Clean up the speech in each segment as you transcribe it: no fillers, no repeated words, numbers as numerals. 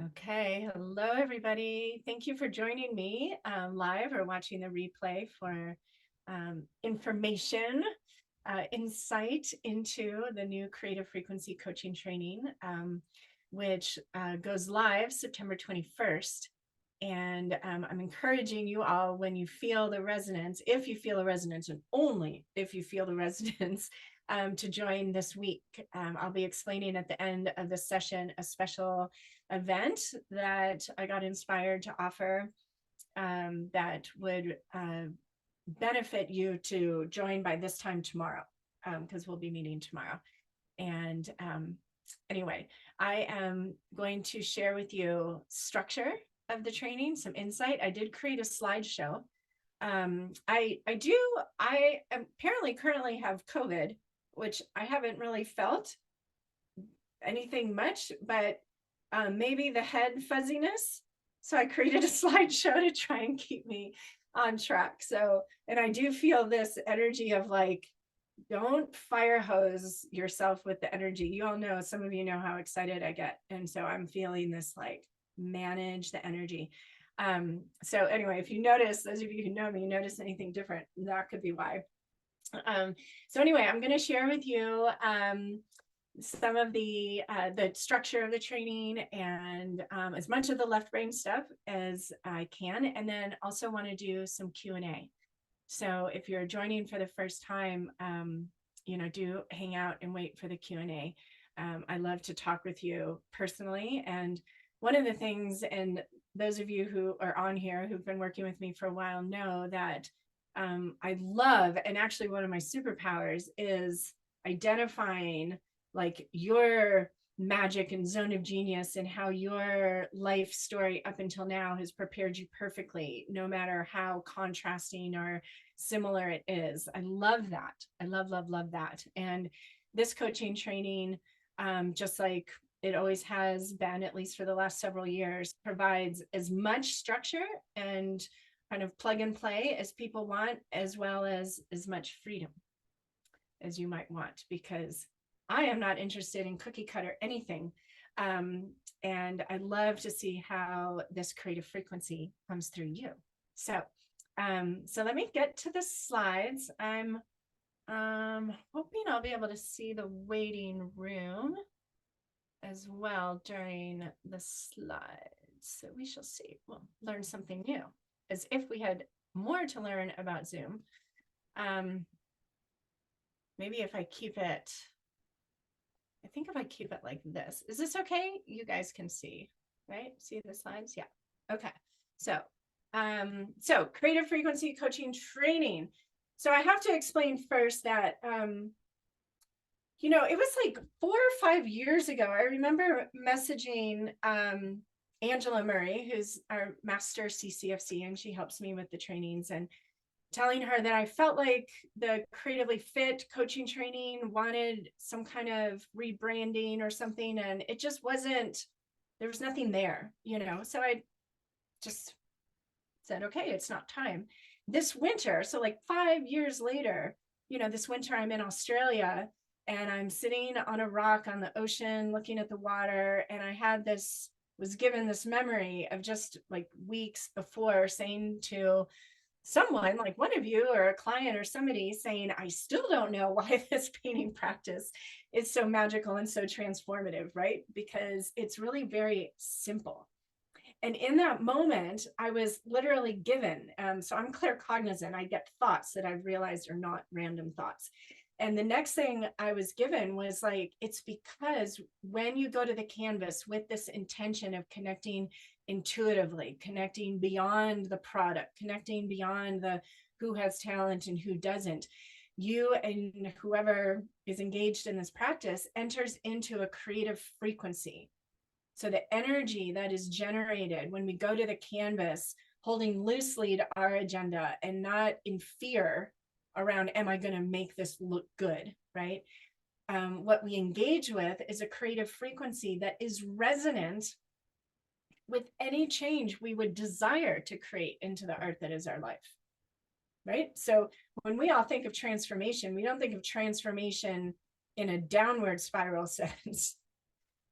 Okay, hello everybody. Thank you for joining me live or watching the replay for information, insight into the new creative frequency coaching training, which goes live September 21st. And I'm encouraging you all, when you feel the resonance, if you feel a resonance, and only if you feel the resonance, to join this week. I'll be explaining at the end of the session a special event that I got inspired to offer, that would benefit you to join by this time tomorrow, because we'll be meeting tomorrow. And anyway, I am going to share with you structure of the training, some insight. I did create a slideshow. I apparently currently have COVID, which I haven't really felt anything much, but maybe the head fuzziness. So I created a slideshow to try and keep me on track. So, and I do feel this energy of like, don't fire hose yourself with the energy. You all know, some of you know how excited I get. And so I'm feeling this like manage the energy. So anyway, if you notice, those of you who know me, notice anything different, that could be why. So anyway, I'm going to share with you some of the structure of the training and as much of the left brain stuff as I can, and then also want to do some Q&A. So if you're joining for the first time, do hang out and wait for the Q&A. I love to talk with you personally. And one of the things, and those of you who are on here who've been working with me for a while know that I love, and actually one of my superpowers is identifying like your magic and zone of genius and how your life story up until now has prepared you perfectly, no matter how contrasting or similar it is. I love that. I love that. And this coaching training, just like it always has been, at least for the last several years, provides as much structure and kind of plug and play as people want, as well as much freedom as you might want, because I am not interested in cookie cutter anything. And I love to see how this creative frequency comes through you. So let me get to the slides. I'm hoping I'll be able to see the waiting room as well during the slides. So we shall see. We'll learn something new, as if we had more to learn about Zoom. Maybe if I keep it, I think if I keep it like this, is this okay? You guys can see, right? See the slides? Yeah. Okay. So creative frequency coaching training. So I have to explain first that, it was like 4 or 5 years ago. I remember messaging Angela Murray, who's our master CCFC, and she helps me with the trainings, and telling her that I felt like the Creatively Fit coaching training wanted some kind of rebranding or something, and it just wasn't, there was nothing there, so I just said, okay, it's not time. This winter, so like 5 years later, this winter I'm in Australia, and I'm sitting on a rock on the ocean looking at the water, and I was given this memory of just like weeks before saying to someone, like one of you or a client or somebody, saying, I still don't know why this painting practice is so magical and so transformative, right? Because it's really very simple. And in that moment, I was literally given, so I'm claircognizant. I get thoughts that I've realized are not random thoughts. And the next thing I was given was like, it's because when you go to the canvas with this intention of connecting intuitively, connecting beyond the product, connecting beyond the who has talent and who doesn't, you and whoever is engaged in this practice enters into a creative frequency. So the energy that is generated when we go to the canvas, holding loosely to our agenda and not in fear around, am I going to make this look good, right? What we engage with is a creative frequency that is resonant with any change we would desire to create into the art that is our life, right? So when we all think of transformation, we don't think of transformation in a downward spiral sense.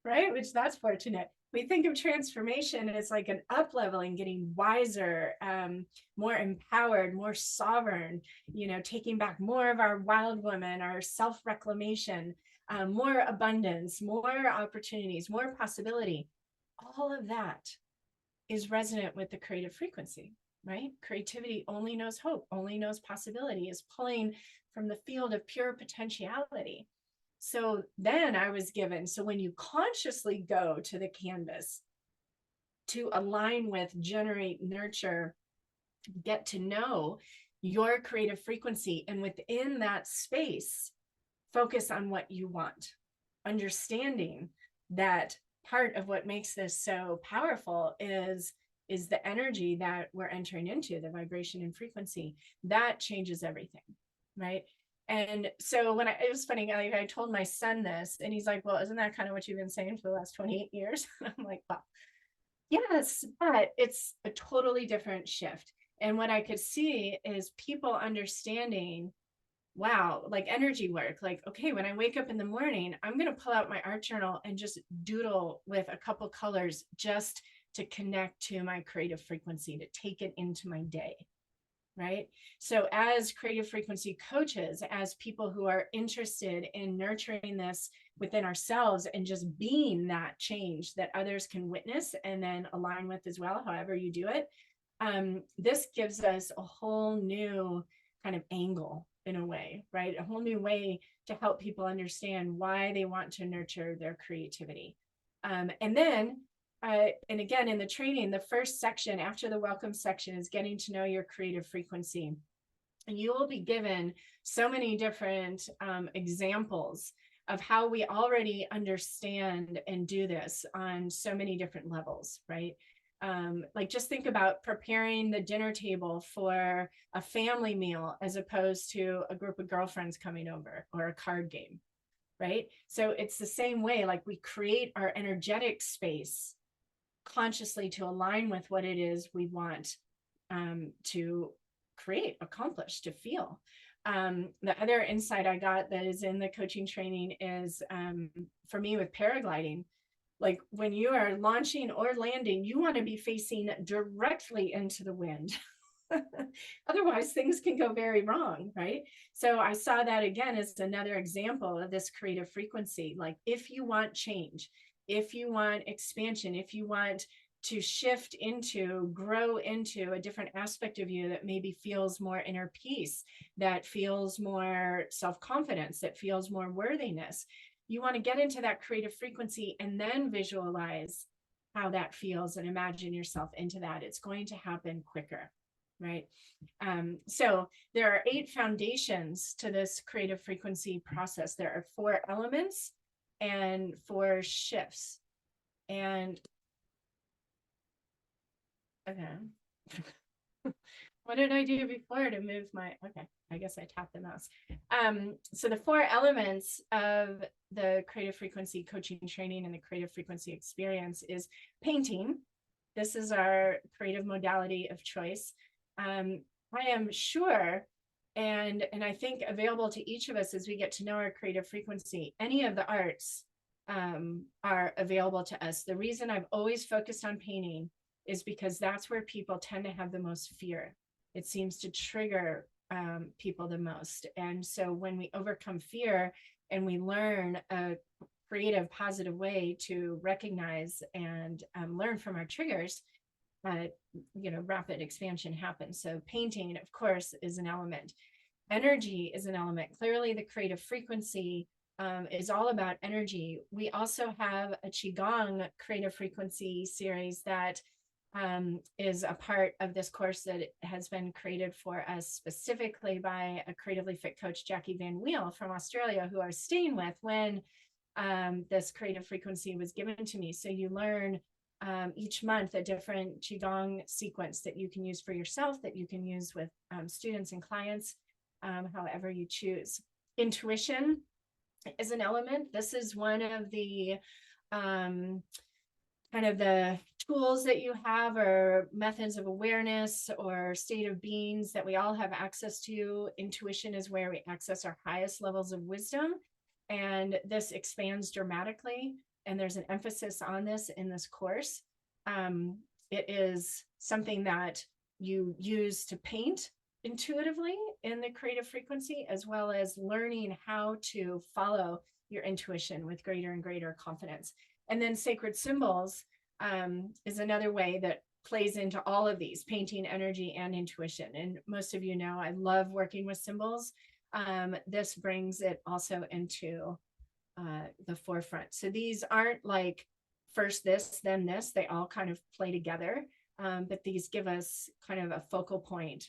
right? Which that's fortunate. We think of transformation as like an up leveling, getting wiser, more empowered, more sovereign, taking back more of our wild woman, our self reclamation, more abundance, more opportunities, more possibility. All of that is resonant with the creative frequency, right? Creativity only knows hope, only knows possibility, is pulling from the field of pure potentiality. So then I was given, so when you consciously go to the canvas to align with, generate, nurture, get to know your creative frequency, and within that space, focus on what you want, understanding that part of what makes this so powerful is the energy that we're entering into, the vibration and frequency that changes everything, right? And so it was funny, I told my son this, and he's like, well, isn't that kind of what you've been saying for the last 28 years? I'm like, well, yes, but it's a totally different shift. And what I could see is people understanding, wow, like energy work, like, okay, when I wake up in the morning, I'm going to pull out my art journal and just doodle with a couple colors just to connect to my creative frequency, to take it into my day. Right. So as creative frequency coaches, as people who are interested in nurturing this within ourselves and just being that change that others can witness and then align with as well, however you do it, this gives us a whole new kind of angle in a way, right? A whole new way to help people understand why they want to nurture their creativity. And then and again, in the training, the first section after the welcome section is getting to know your creative frequency. And you will be given so many different examples of how we already understand and do this on so many different levels, right? Like just think about preparing the dinner table for a family meal as opposed to a group of girlfriends coming over or a card game, right? So it's the same way, like we create our energetic space consciously to align with what it is we want to create, accomplish, to feel. The other insight I got that is in the coaching training is for me with paragliding, like when you are launching or landing, you want to be facing directly into the wind. Otherwise, things can go very wrong, right? So I saw that again as another example of this creative frequency. Like if you want change, if you want expansion, if you want to shift into, grow into a different aspect of you that maybe feels more inner peace, that feels more self-confidence, that feels more worthiness, you want to get into that creative frequency and then visualize how that feels and imagine yourself into that. It's going to happen quicker, right? So there are 8 foundations to this creative frequency process. There are 4 elements and 4 shifts. And okay. What did I do before to move my, okay, I guess I tapped the mouse. So the 4 elements of the creative frequency coaching training and the creative frequency experience is painting. This is our creative modality of choice. I am sure, and I think available to each of us as we get to know our creative frequency, any of the arts are available to us. The reason I've always focused on painting is because that's where people tend to have the most fear. It seems to trigger people the most. And so when we overcome fear and we learn a creative, positive way to recognize and learn from our triggers, rapid expansion happens. So painting, of course, is an element. Energy is an element. Clearly, the creative frequency is all about energy. We also have a Qigong creative frequency series that is a part of this course that has been created for us specifically by a creatively fit coach, Jackie Van Weel from Australia, who I was staying with when this creative frequency was given to me. So you learn each month a different Qigong sequence that you can use for yourself, that you can use with students and clients, however you choose. Intuition is an element. This is one of the kind of the tools that you have or methods of awareness or state of beings that we all have access to. Intuition is where we access our highest levels of wisdom, and this expands dramatically and there's an emphasis on this in this course. It is something that you use to paint intuitively in the creative frequency, as well as learning how to follow your intuition with greater and greater confidence. And then sacred symbols is another way that plays into all of these: painting, energy, and intuition. And most of you know I love working with symbols. This brings it also into the forefront. So these aren't like first this, then this. They all kind of play together. But these give us kind of a focal point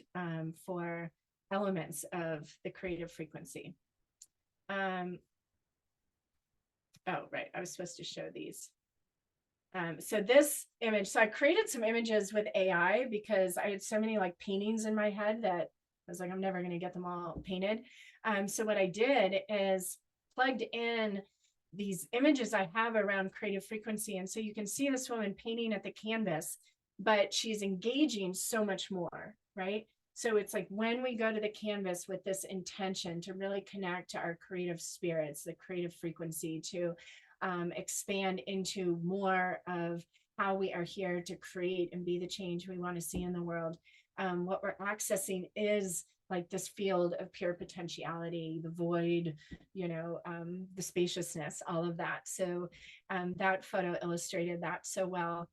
for elements of the creative frequency. Oh, right. I was supposed to show these. So this image, so I created some images with AI because I had so many like paintings in my head that I was like, I'm never going to get them all painted. So what I did is plugged in these images I have around creative frequency. And so you can see this woman painting at the canvas, but she's engaging so much more, right? So it's like when we go to the canvas with this intention to really connect to our creative spirits, the creative frequency, to expand into more of how we are here to create and be the change we want to see in the world. What we're accessing is like this field of pure potentiality, the void, the spaciousness, all of that. So that photo illustrated that so well.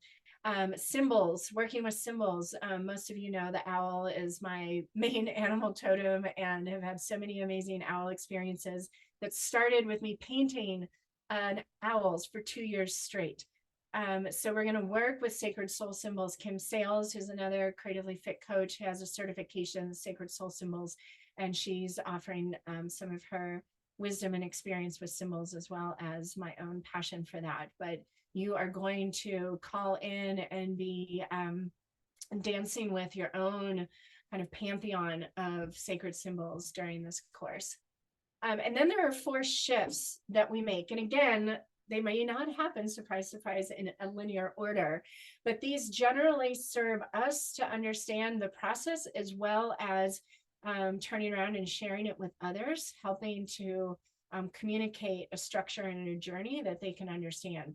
Symbols, working with symbols. Most of you know the owl is my main animal totem, and have had so many amazing owl experiences that started with me painting owls for 2 years straight. So we're going to work with sacred soul symbols. Kim Sales, who's another creatively fit coach, has a certification in sacred soul symbols, and she's offering some of her wisdom and experience with symbols, as well as my own passion for that. But you are going to call in and be dancing with your own kind of pantheon of sacred symbols during this course. And then there are 4 shifts that we make. And again, they may not happen, surprise, surprise, in a linear order, but these generally serve us to understand the process, as well as turning around and sharing it with others, helping to communicate a structure and a journey that they can understand.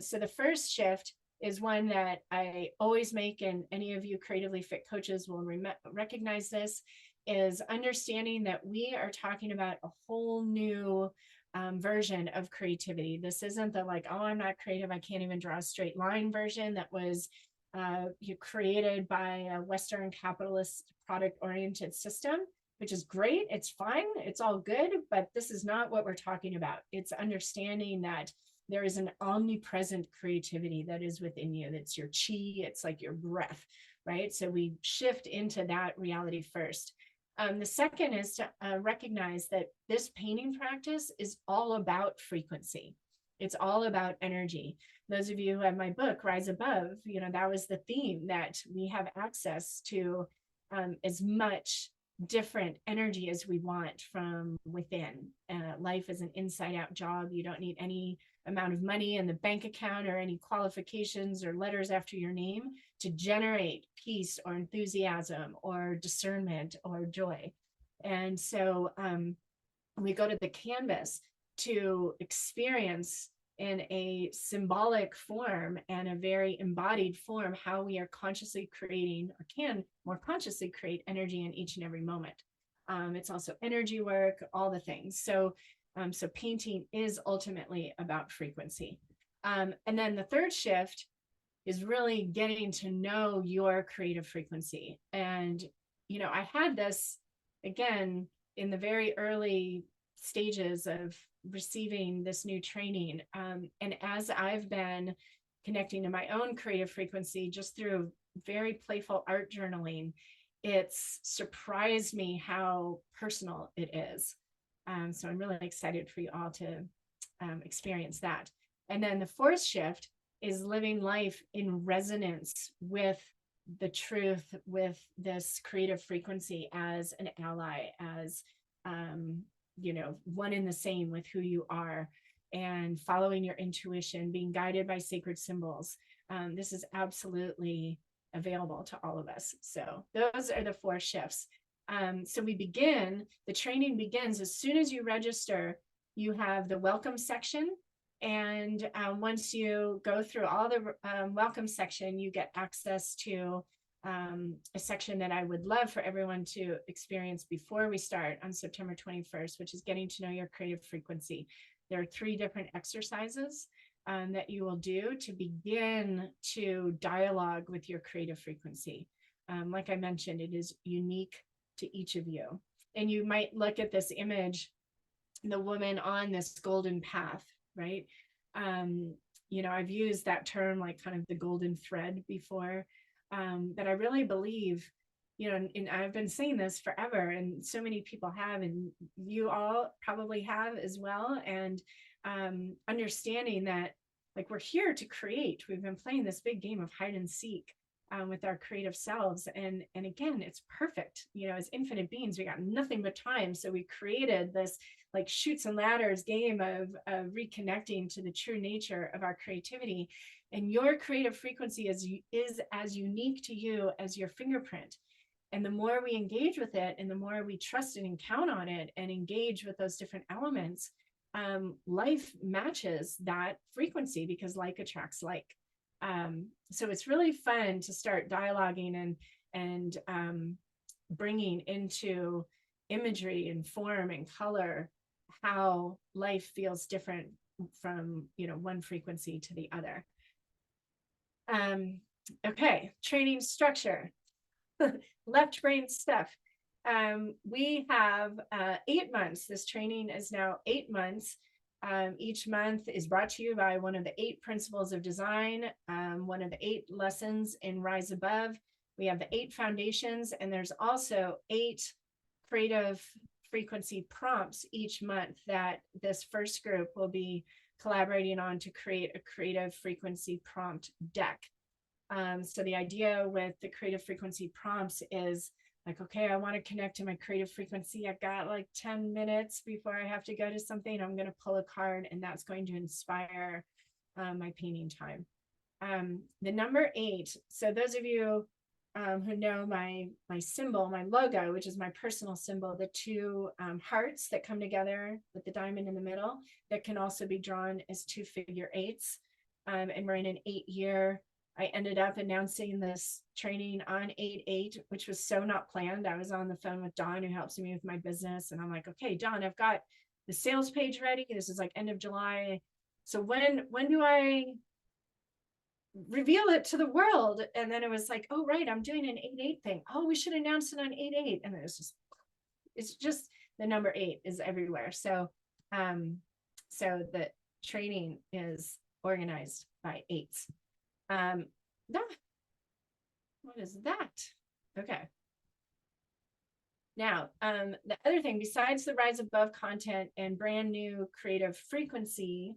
So the first shift is one that I always make, and any of you creatively fit coaches will recognize this, is understanding that we are talking about a whole new version of creativity. This isn't the like, oh, I'm not creative, I can't even draw a straight line version that was created by a Western capitalist product-oriented system, which is great. It's fine. It's all good. But this is not what we're talking about. It's understanding that there is an omnipresent creativity that is within you. That's your chi. It's like your breath, right? So we shift into that reality first. The second is to recognize that this painting practice is all about frequency. It's all about energy. Those of you who have my book, Rise Above, that was the theme, that we have access to as much different energy as we want from within. Life is an inside out job. You don't need any amount of money in the bank account or any qualifications or letters after your name to generate peace or enthusiasm or discernment or joy. And so we go to the canvas to experience in a symbolic form and a very embodied form how we are consciously creating, or can more consciously create, energy in each and every moment. It's also energy work, all the things. So painting is ultimately about frequency. And then the third shift is really getting to know your creative frequency. And, I had this, again, in the very early stages of receiving this new training. And as I've been connecting to my own creative frequency just through very playful art journaling, it's surprised me how personal it is. So I'm really excited for you all to experience that. And then the fourth shift is living life in resonance with the truth, with this creative frequency as an ally, as one in the same with who you are, and following your intuition, being guided by sacred symbols. This is absolutely available to all of us. So those are the 4 shifts. So the training begins as soon as you register. You have the welcome section, And once you go through all the welcome section, you get access to a section that I would love for everyone to experience before we start on September 21st, which is getting to know your creative frequency. There are 3 different exercises that you will do to begin to dialogue with your creative frequency. Like I mentioned, it is unique to each of you. And you might look at this image, the woman on this golden path, right? You know, I've used that term like kind of the golden thread before, but I really believe, you know, and I've been saying this forever, and so many people have, and you all probably have as well. And understanding that, like, we're here to create. We've been playing this big game of hide and seek with our creative selves, and again, it's perfect. You know, as infinite beings, we got nothing but time, so we created this like shoots and ladders game of reconnecting to the true nature of our creativity. And your creative frequency is as unique to you as your fingerprint. And the more we engage with it, and the more we trust it and count on it and engage with those different elements, life matches that frequency, because like attracts like. So it's really fun to start dialoguing and bringing into imagery and form and color how life feels different from, you know, one frequency to the other. Okay, training structure. Left brain stuff. We have 8 months. This training is now 8 months. Each month is brought to you by one of the 8 principles of design, one of the 8 lessons in Rise Above. We have the 8 foundations, and there's also 8 creative frequency prompts each month that this first group will be collaborating on to create a creative frequency prompt deck. So the idea with the creative frequency prompts is like, okay, I want to connect to my creative frequency. I've got like 10 minutes before I have to go to something. I'm going to pull a card, and that's going to inspire my painting time. The number 8. So those of you who know my symbol, my logo, which is my personal symbol, the 2 hearts that come together with the diamond in the middle, that can also be drawn as 2 figure 8s. And we're in an 8-year. I ended up announcing this training on 8/8, which was so not planned. I was on the phone with Dawn, who helps me with my business. And I'm like, okay, Dawn, I've got the sales page ready. This is like end of July. So when do I reveal it to the world? And then it was like, oh, right, I'm doing an 8/8 thing. Oh, we should announce it on 8/8. And it's just the number 8 is everywhere. So, so the training is organized by 8s. What is that? Okay. Now, the other thing, besides the Rise Above content and brand new creative frequency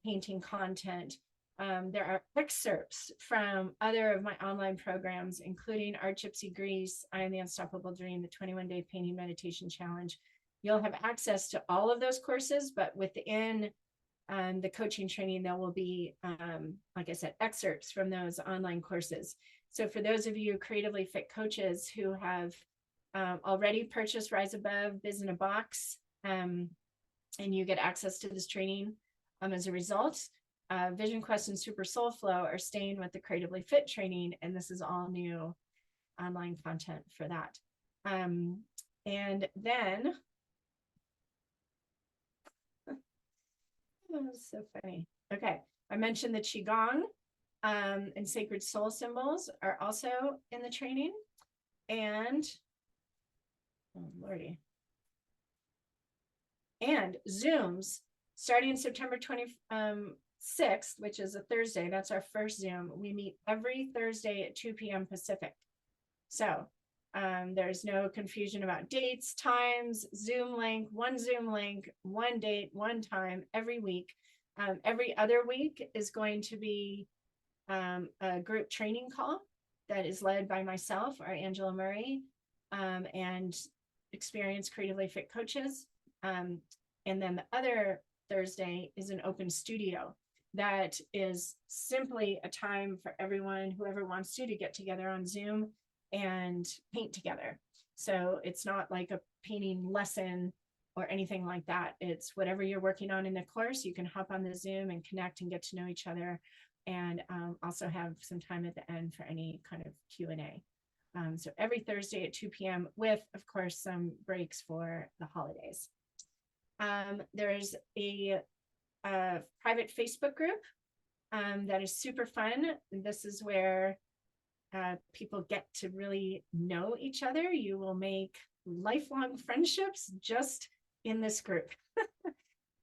painting content, there are excerpts from other of my online programs, including Art Gypsy Grease, I Am the Unstoppable Dream, the 21-Day Painting Meditation Challenge. You'll have access to all of those courses, but within the coaching training, there will be, like I said, excerpts from those online courses. So for those of you creatively fit coaches who have already purchased Rise Above Biz in a Box, and you get access to this training as a result, Vision Quest and Super Soul Flow are staying with the Creatively Fit training, and this is all new online content for that. And then, oh, so funny. Okay, I mentioned the Qigong and sacred soul symbols are also in the training. And, oh Lordy. And Zooms starting September 26th, which is a Thursday. That's our first Zoom. We meet every Thursday at 2 p.m. Pacific. So there's no confusion about dates, times, Zoom link, one date, one time every week. Every other week is going to be a group training call that is led by myself or Angela Murray and experienced creatively fit coaches. And then the other Thursday is an open studio that is simply a time for everyone, whoever wants to get together on Zoom and paint together. So it's not like a painting lesson or anything like that. It's whatever you're working on in the course. You can hop on the Zoom and connect and get to know each other, and also have some time at the end for any kind of Q&A. So every Thursday at 2 p.m. with, of course, some breaks for the holidays. There's a private Facebook group that is super fun. This is where people get to really know each other. You will make lifelong friendships just in this group.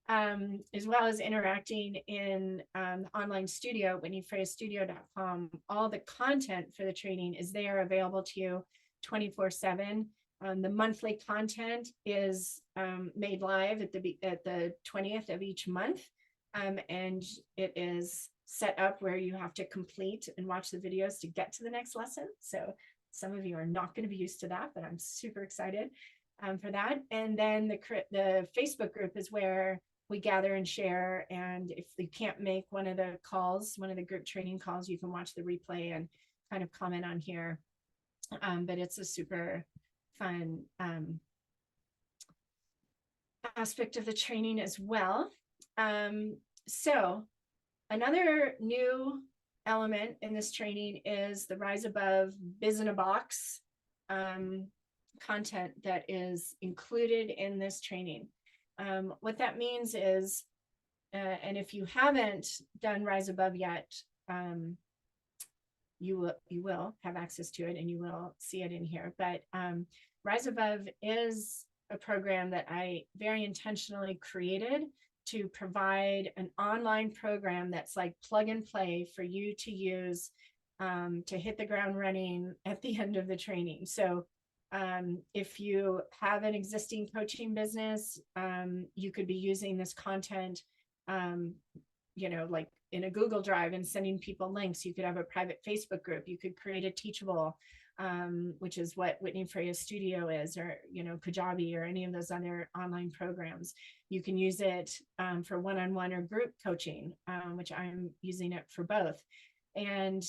As well as interacting in the online studio, WhitneyFreyaStudio.com. All the content for the training is there, available to you 24/7. The monthly content is made live at the 20th of each month, and it is set up where you have to complete and watch the videos to get to the next lesson. So some of you are not going to be used to that, but I'm super excited for that. And then the Facebook group is where we gather and share. And if you can't make one of the calls, one of the group training calls, you can watch the replay and kind of comment on here. But it's a super fun aspect of the training as well. So another new element in this training is the Rise Above Biz in a Box content that is included in this training. What that means is, and if you haven't done Rise Above yet, you will have access to it and you will see it in here. But Rise Above is a program that I very intentionally created to provide an online program that's like plug and play for you to use to hit the ground running at the end of the training. So if you have an existing coaching business, you could be using this content, like in a Google Drive and sending people links. You could have a private Facebook group. You could create a Teachable, which is what Whitney Freya Studio is, or, Kajabi, or any of those other online programs. You can use it for one-on-one or group coaching, which I'm using it for both. And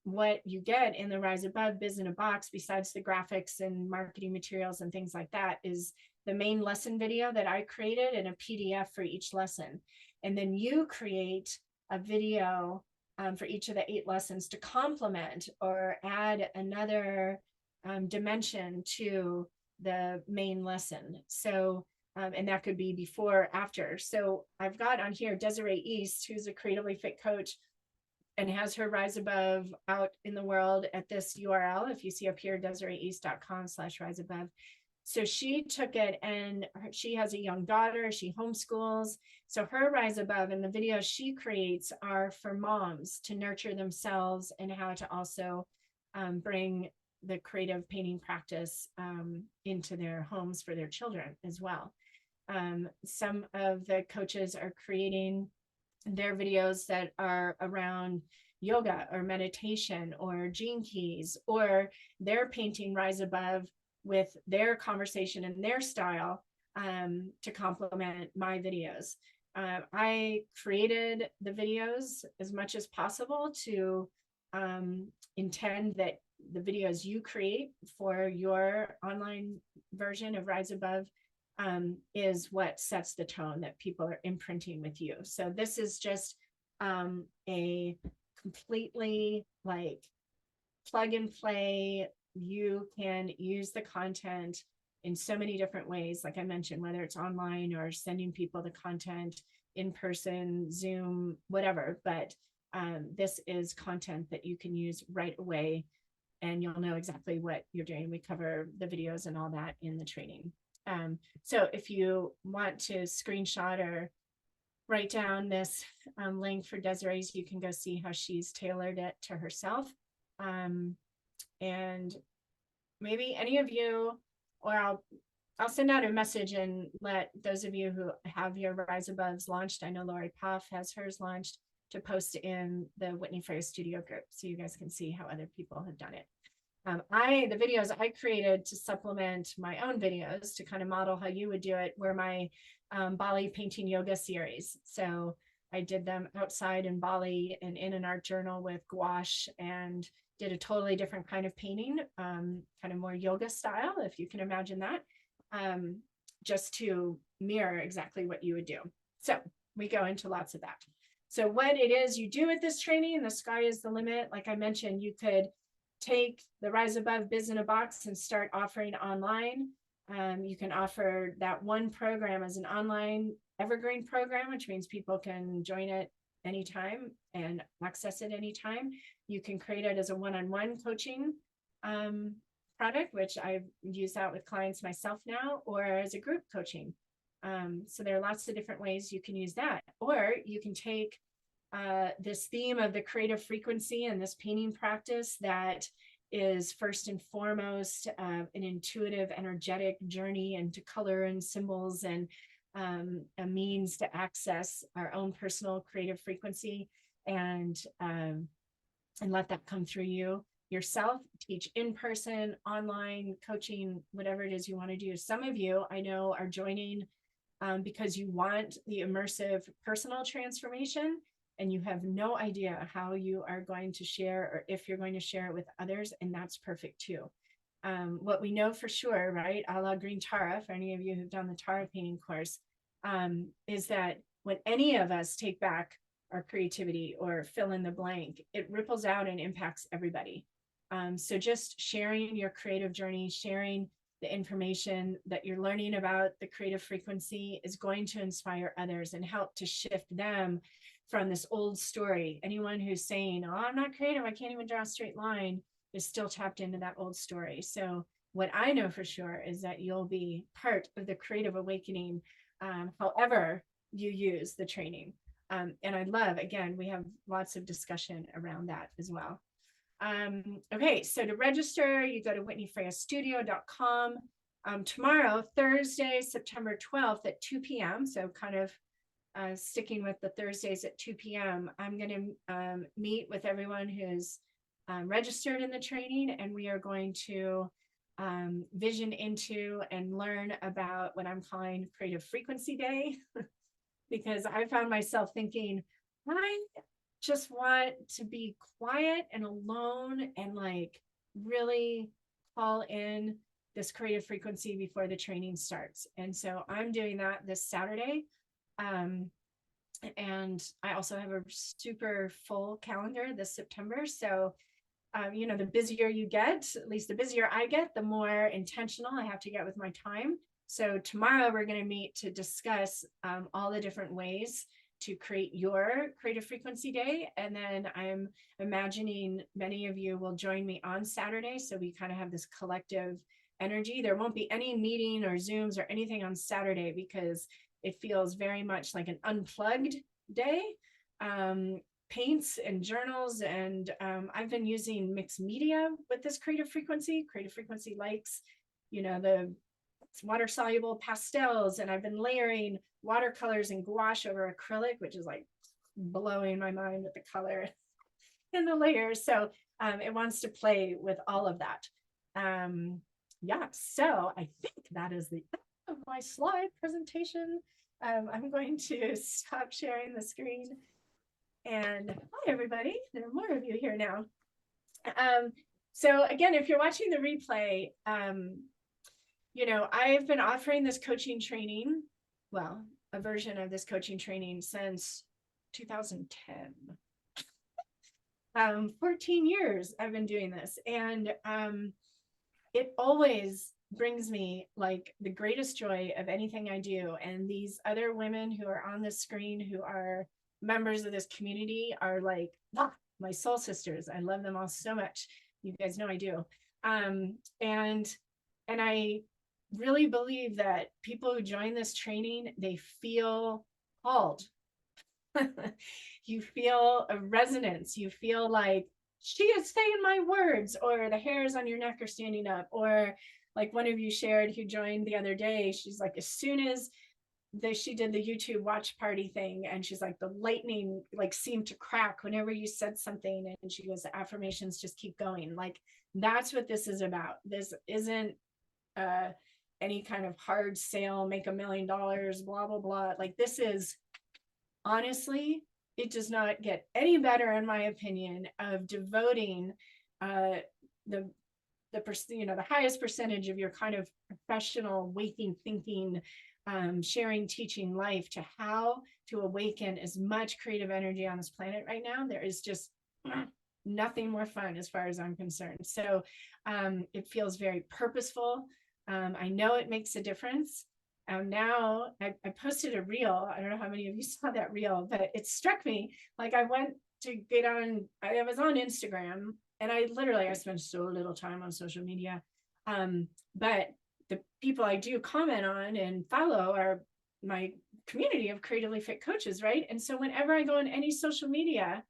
what you get in the Rise Above Biz in a Box, besides the graphics and marketing materials and things like that, is the main lesson video that I created and a PDF for each lesson. And then you create a video for each of the 8 lessons to complement or add another dimension to the main lesson. So, and that could be before or after. So I've got on here Desiree East, who's a creatively fit coach and has her Rise Above out in the world at this URL. If you see up here, DesireeEast.com/riseabove. So she took it, and she has a young daughter. She homeschools. So her Rise Above and the videos she creates are for moms to nurture themselves and how to also bring the creative painting practice into their homes for their children as well. Some of the coaches are creating their videos that are around yoga or meditation or gene keys, or they're painting Rise Above with their conversation and their style to complement my videos. I created the videos as much as possible to intend that the videos you create for your online version of Rise Above is what sets the tone that people are imprinting with you. So this is just a completely like plug and play. You can use the content in so many different ways, like I mentioned, whether it's online or sending people the content in person, Zoom, whatever. But this is content that you can use right away, and you'll know exactly what you're doing. We cover the videos and all that in the training. So if you want to screenshot or write down this link for Desiree's, you can go see how she's tailored it to herself. And maybe any of you, or I'll send out a message and let those of you who have your Rise Aboves launched, I know Lori Poff has hers launched, to post in the Whitney Freya Studio group so you guys can see how other people have done it. The videos I created to supplement my own videos to kind of model how you would do it were my Bali painting yoga series. So I did them outside in Bali and in an art journal with gouache, and did a totally different kind of painting, kind of more yoga style, if you can imagine that. just to mirror exactly what you would do. So we go into lots of that. So what it is you do with this training, the sky is the limit. Like I mentioned, you could take the Rise Above Biz in a Box and start offering online. You can offer that one program as an online evergreen program, which means people can join it anytime and access it anytime. You can create it as a one-on-one coaching product, which I've used that with clients myself now, or as a group coaching. So there are lots of different ways you can use that. Or you can take this theme of the creative frequency and this painting practice that is first and foremost an intuitive, energetic journey into color and symbols, and a means to access our own personal creative frequency, and let that come through you yourself. Teach in person, online, coaching, whatever it is you want to do. Some of you I know are joining because you want the immersive personal transformation, and you have no idea how you are going to share, or if you're going to share it with others, and that's perfect too. What we know for sure, right, a la Green Tara, for any of you who've done the Tara painting course, is that when any of us take back our creativity or fill in the blank, it ripples out and impacts everybody. So just sharing your creative journey, sharing the information that you're learning about the creative frequency is going to inspire others and help to shift them from this old story. Anyone who's saying, oh, I'm not creative, I can't even draw a straight line, is still tapped into that old story. So what I know for sure is that you'll be part of the creative awakening, however you use the training. And I love, again, we have lots of discussion around that as well. Okay, so to register, you go to whitneyfreyastudio.com. Tomorrow, Thursday, September 12th at 2 p.m. So kind of sticking with the Thursdays at 2 p.m. I'm going to meet with everyone who's registered in the training, and we are going to vision into and learn about what I'm calling Creative Frequency Day, because I found myself thinking, I just want to be quiet and alone and like really call in this creative frequency before the training starts. And so I'm doing that this Saturday. And I also have a super full calendar this September. So, you know, the busier you get, at least the busier I get, the more intentional I have to get with my time. So tomorrow we're going to meet to discuss all the different ways to create your creative frequency day. And then I'm imagining many of you will join me on Saturday. So we kind of have this collective energy. There won't be any meeting or Zooms or anything on Saturday because it feels very much like an unplugged day. Paints and journals, and I've been using mixed media with this creative frequency. Creative frequency likes, you know, the water soluble pastels, and I've been layering watercolors and gouache over acrylic, which is like blowing my mind with the color and the layers. So it wants to play with all of that. Yeah, so I think that is the end of my slide presentation. I'm going to stop sharing the screen. And hi, everybody. There are more of you here now. So again, if you're watching the replay, you know, I've been offering this coaching training, well, a version of this coaching training since 2010. 14 years I've been doing this, and it always brings me like the greatest joy of anything I do. And these other women who are on the screen who are members of this community are like, my soul sisters. I love them all so much. You guys know I do. And I really believe that people who join this training, they feel called. You feel a resonance. You feel like she is saying my words, or the hairs on your neck are standing up, or like one of you shared who joined the other day, she's like, as soon as she did the YouTube watch party thing, and she's like, the lightning like seemed to crack whenever you said something, and she goes, the affirmations just keep going. Like, that's what this is about. This isn't any kind of hard sale, make $1 million, blah blah blah. Like, this is, honestly, it does not get any better, in my opinion, of devoting the the highest percentage of your kind of professional waking thinking, sharing, teaching life, to how to awaken as much creative energy on this planet right now. There is just nothing more fun as far as I'm concerned. So it feels very purposeful. I know it makes a difference. Now I posted a reel. I don't know how many of you saw that reel, but it struck me. Like, I went to get on, I was on Instagram, and I spend so little time on social media. But the people I do comment on and follow are my community of creatively fit coaches, right? And so whenever I go on any social media,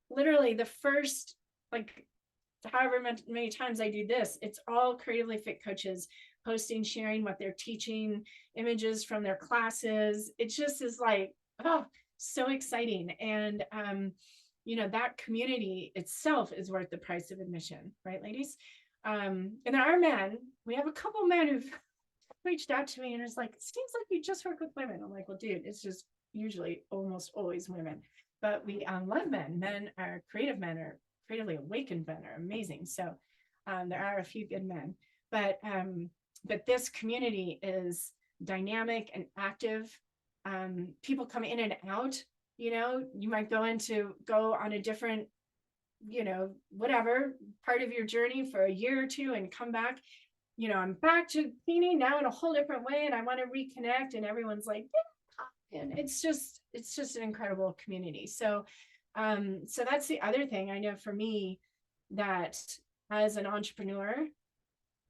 literally the first, like, however many times I do this, it's all creatively fit coaches posting, sharing what they're teaching, images from their classes. It just is like, oh, so exciting. And that community itself is worth the price of admission, right, ladies? And there are men. We have a couple men who've reached out to me and it's like, it seems like you just work with women. I'm like, well, dude, it's just usually almost always women. But we love men. Men are creative, men are creatively awakened, men are amazing. So there are a few good men. But this community is dynamic and active. People come in and out. You might go on a different, whatever part of your journey for a year or two and come back. I'm back to cleaning now in a whole different way, and I want to reconnect. And everyone's like, yeah. And it's just an incredible community. So that's the other thing I know for me, that as an entrepreneur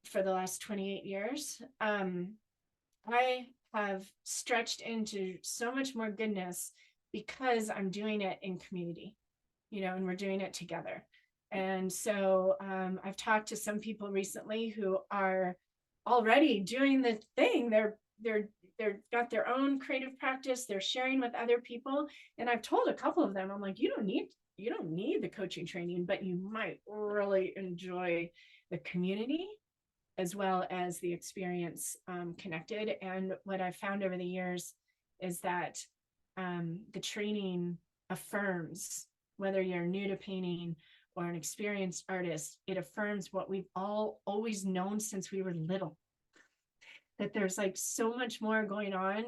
for the last 28 years, I have stretched into so much more goodness because I'm doing it in community, and we're doing it together. And so I've talked to some people recently who are already doing the thing. They're got their own creative practice. They're sharing with other people. And I've told a couple of them, I'm like, you don't need the coaching training, but you might really enjoy the community as well as the experience connected. And what I've found over the years is that the training affirms, whether you're new to painting or an experienced artist, it affirms what we've all always known since we were little, that there's like so much more going on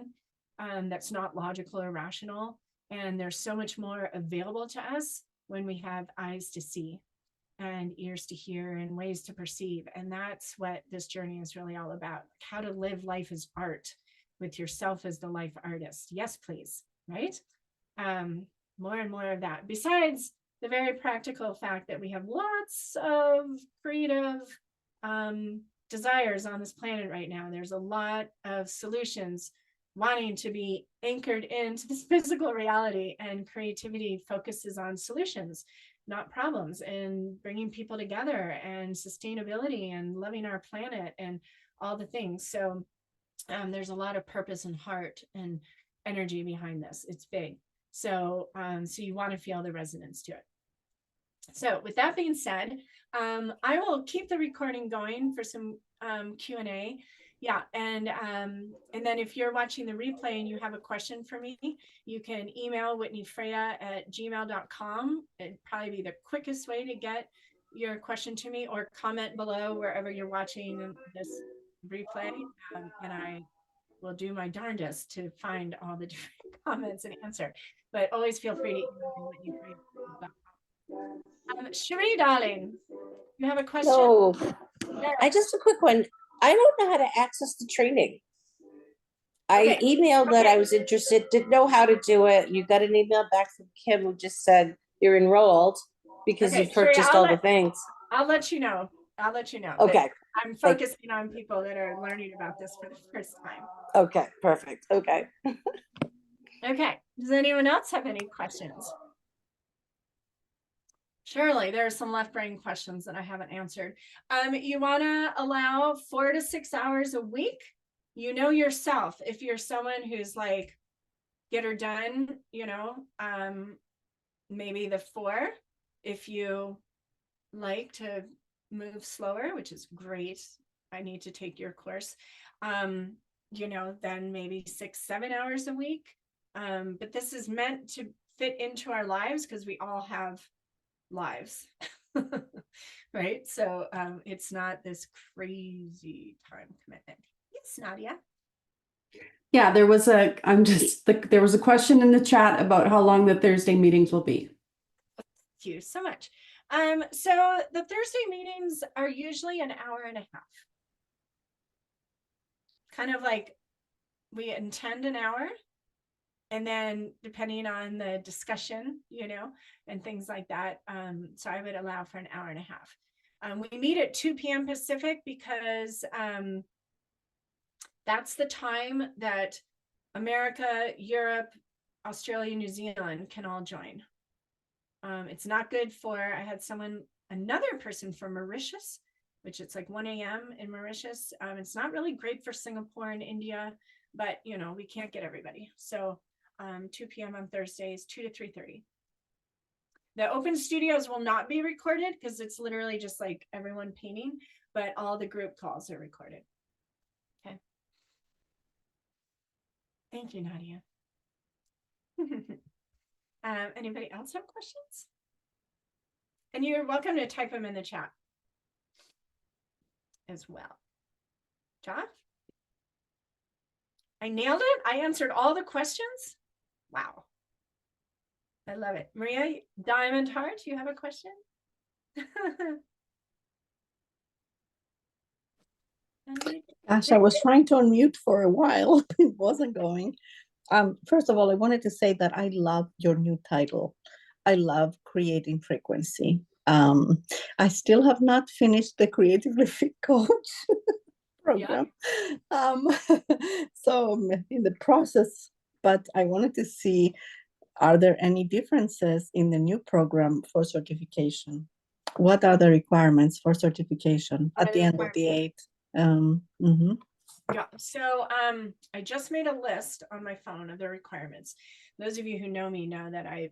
that's not logical or rational. And there's so much more available to us when we have eyes to see and ears to hear and ways to perceive. And that's what this journey is really all about. How to live life as art, with yourself as the life artist. Yes, please. Right? More and more of that. Besides the very practical fact that we have lots of creative desires on this planet right now. There's a lot of solutions wanting to be anchored into this physical reality, and creativity focuses on solutions, not problems, and bringing people together, and sustainability, and loving our planet, and all the things. So there's a lot of purpose and heart and energy behind this. It's big. So you want to feel the resonance to it. So with that being said, I will keep the recording going for some Q&A. Yeah, and then if you're watching the replay and you have a question for me, you can email whitneyfreya@gmail.com. It'd probably be the quickest way to get your question to me, or comment below wherever you're watching this replay, and I will do my darndest to find all the different comments and answer. But always feel free to email me, whitneyfreya.com. Cherie, darling, you have a question? No, I just a quick one. I don't know how to access the training. I emailed that I was interested, didn't know how to do it. You got an email back from Kim who just said you're enrolled because you've purchased all the things. I'll let you know. Okay. I'm focusing on people that are learning about this for the first time. Okay, perfect. Okay. Okay. Does anyone else have any questions? Surely there are some left brain questions that I haven't answered. You want to allow 4 to 6 hours a week. You know yourself. If you're someone who's like, get her done, maybe the 4. If you like to move slower, which is great, I need to take your course, then maybe 6-7 hours a week. But this is meant to fit into our lives, because we all have lives. Right. So it's not this crazy time commitment. Yes, Nadia. Yeah, there was a question in the chat about how long the Thursday meetings will be. Thank you so much. So the Thursday meetings are usually an hour and a half. Kind of like we intend an hour, and then depending on the discussion, and things like that. So I would allow for an hour and a half. We meet at 2 p.m. Pacific because that's the time that America, Europe, Australia, New Zealand can all join. It's not good for, I had another person from Mauritius, which it's like 1 a.m. in Mauritius. It's not really great for Singapore and India, but we can't get everybody. So 2 p.m. on Thursdays, 2 to 3:30. The open studios will not be recorded because it's literally just like everyone painting, but all the group calls are recorded. Okay. Thank you, Nadia. Anybody else have questions? And you're welcome to type them in the chat as well. Josh? I nailed it. I answered all the questions. Wow. I love it. Maria, Diamond Heart, you have a question? Gosh, I was trying to unmute for a while. It wasn't going. First of all, I wanted to say that I love your new title. I love creating frequency. I still have not finished the Creatively Fit Coach program. So I'm in the process, but I wanted to see, are there any differences in the new program for certification? What are the requirements for certification at the end of the 8? Yeah, so I just made a list on my phone of the requirements. Those of you who know me know that I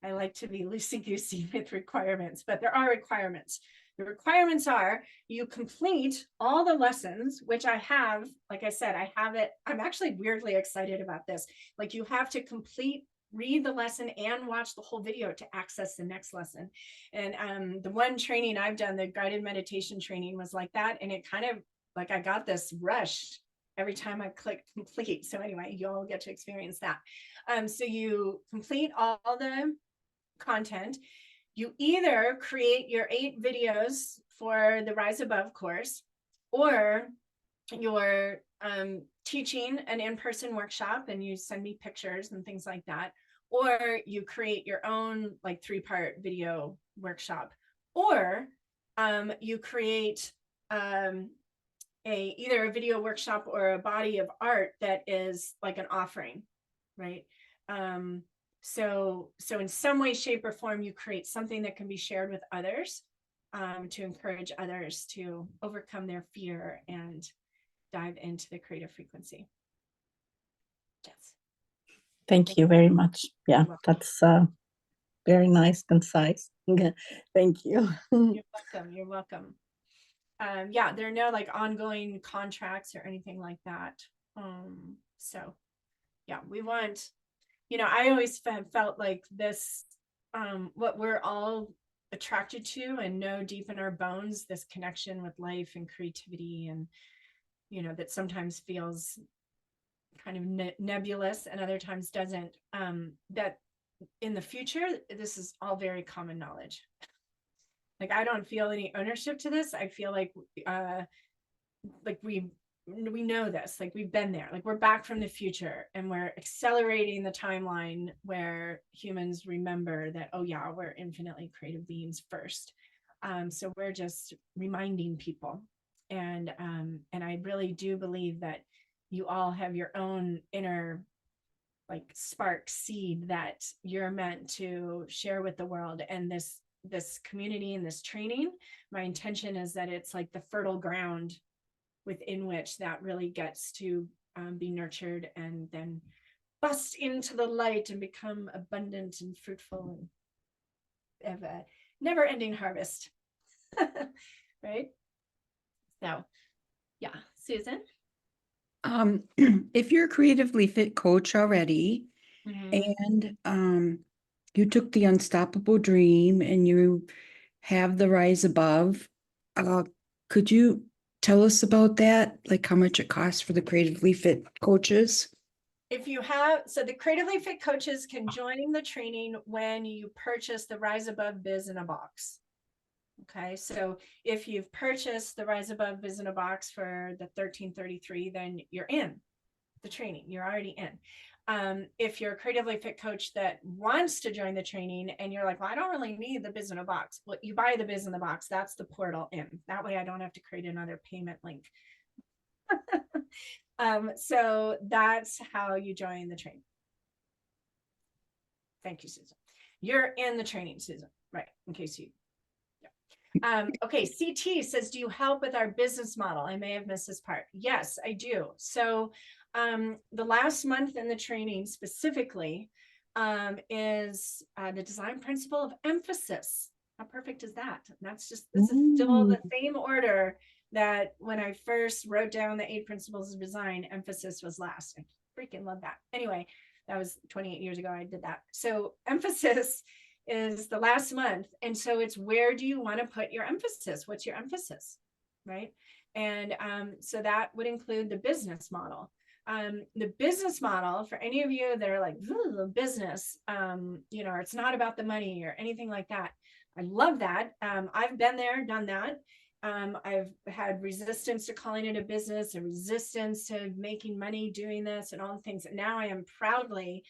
like to be loosey-goosey with requirements, but there are requirements. The requirements are you complete all the lessons, which I have, like I said, I have it. I'm actually weirdly excited about this. Like you have to read the lesson and watch the whole video to access the next lesson. And the one training I've done, the guided meditation training, was like that. And it kind of like I got this rush every time I click complete. So anyway, you all get to experience that. So you complete all the content. You either create your 8 videos for the Rise Above course, or you're teaching an in-person workshop and you send me pictures and things like that, or you create your own like 3-part video workshop, or you create either a video workshop or a body of art that is like an offering, right? So in some way, shape, or form, you create something that can be shared with others, to encourage others to overcome their fear and dive into the creative frequency. Yes. Thank you very much. Yeah, that's very nice, concise. Thank you. You're welcome. You're welcome. Yeah, there are no like ongoing contracts or anything like that. So yeah, we want, I always felt like this, what we're all attracted to and know deep in our bones, this connection with life and creativity, and that sometimes feels kind of nebulous and other times doesn't, that in the future this is all very common knowledge. Like I don't feel any ownership to this. I feel like we know this, like we've been there, like we're back from the future and we're accelerating the timeline where humans remember that, oh yeah, we're infinitely creative beings first. So we're just reminding people, and I really do believe that you all have your own inner like spark seed that you're meant to share with the world. And this community and this training, my intention is that it's like the fertile ground within which that really gets to be nurtured and then bust into the light and become abundant and fruitful and have a never-ending harvest. Right? So yeah, Susan. If you're a creatively fit coach already, and you took the unstoppable dream and you have the rise above. Could you tell us about that? Like how much it costs for the creatively fit coaches? If you have, so the creatively fit coaches can join the training when you purchase the Rise Above Biz in a box. Okay, so if you've purchased the Rise Above Biz in a box for the 1333, then you're in the training. You're already in. If you're a creatively fit coach that wants to join the training and you're like, well, I don't really need the biz in a box. Well, you buy the biz in the box. That's the portal in. That way I don't have to create another payment link. So that's how you join the training. Thank you, Susan. You're in the training, Susan, right? In case you, yeah. Okay, CT says, do you help with our business model? I may have missed this part. Yes, I do. So the last month in the training specifically is the design principle of emphasis. How perfect is that? And that's just, this is still the same order that when I first wrote down the 8 principles of design, emphasis was last. I freaking love that. Anyway, that was 28 years ago I did that. So emphasis is the last month. And so it's, where do you want to put your emphasis? What's your emphasis, right? And so that would include the business model. The business model, for any of you that are like, business, you know, it's not about the money or anything like that. I love that. I've been there, done that. I've had resistance to calling it a business, a resistance to making money doing this and all the things. And now I am proudly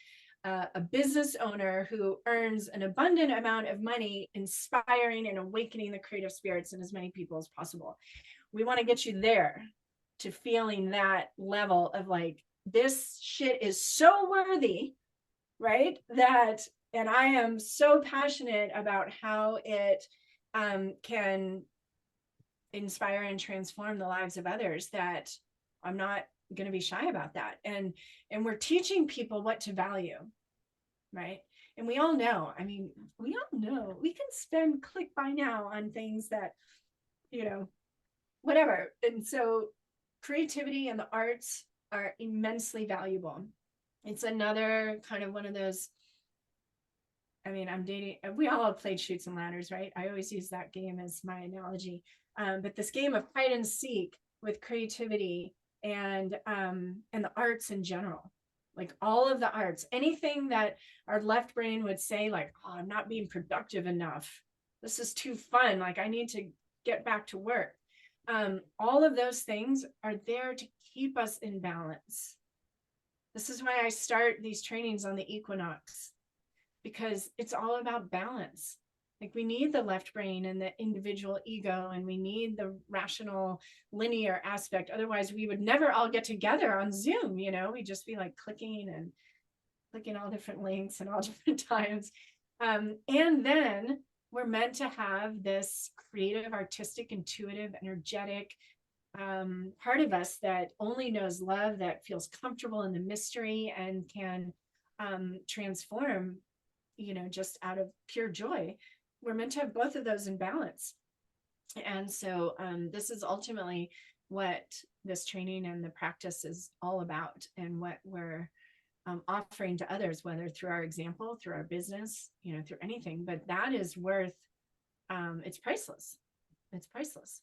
a business owner who earns an abundant amount of money, inspiring and awakening the creative spirits in as many people as possible. We want to get you there to feeling that level of like, this shit is so worthy, right? That, and I am so passionate about how it can inspire and transform the lives of others, that I'm not going to be shy about that. And we're teaching people what to value, right? And we all know, I mean, we all know we can click by now on things that, you know, whatever. And so creativity and the arts are immensely valuable. It's another kind of one of those, I mean, we all have played Chutes and Ladders, right? I always use that game as my analogy. But this game of hide and seek with creativity and the arts in general, like all of the arts, anything that our left brain would say like, oh, I'm not being productive enough. This is too fun. Like I need to get back to work. All of those things are there to keep us in balance. This is why I start these trainings on the equinox, because it's all about balance. Like we need the left brain and the individual ego, and we need the rational linear aspect. Otherwise we would never all get together on Zoom, you know, we'd just be like clicking all different links and all different times. And then we're meant to have this creative, artistic, intuitive, energetic part of us that only knows love, that feels comfortable in the mystery and can transform, you know, just out of pure joy. We're meant to have both of those in balance. And so this is ultimately what this training and the practice is all about, and what we're offering to others, whether through our example, through our business, you know, through anything. But that is worth, it's priceless. It's priceless.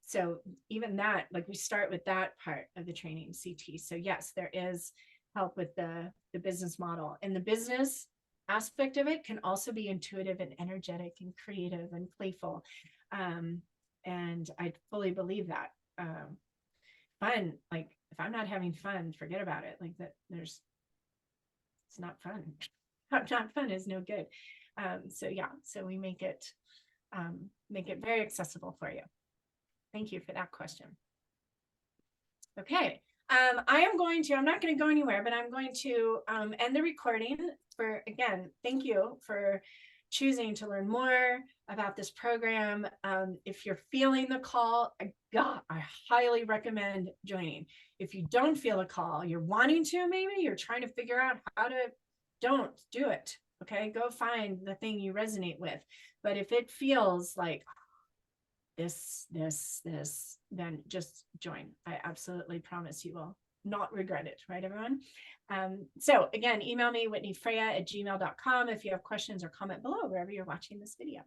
So even that, like we start with that part of the training, CT. So yes, there is help with the business model, and the business aspect of it can also be intuitive and energetic and creative and playful. And I fully believe that. Fun, like if I'm not having fun, forget about it. Like that, it's not fun. Not fun is no good. So yeah, so we make it very accessible for you. Thank you for that question. Okay. I'm not going to go anywhere, but I'm going to end the recording. Again, thank you for choosing to learn more about this program. If you're feeling the call, I highly recommend joining. If you don't feel a call, you're wanting to, maybe you're trying to figure out how to, don't do it. Okay. Go find the thing you resonate with. But if it feels like this, then just join. I absolutely promise you will not regret it, right, everyone? So again, email me, whitneyfreya@gmail.com if you have questions, or comment below wherever you're watching this video.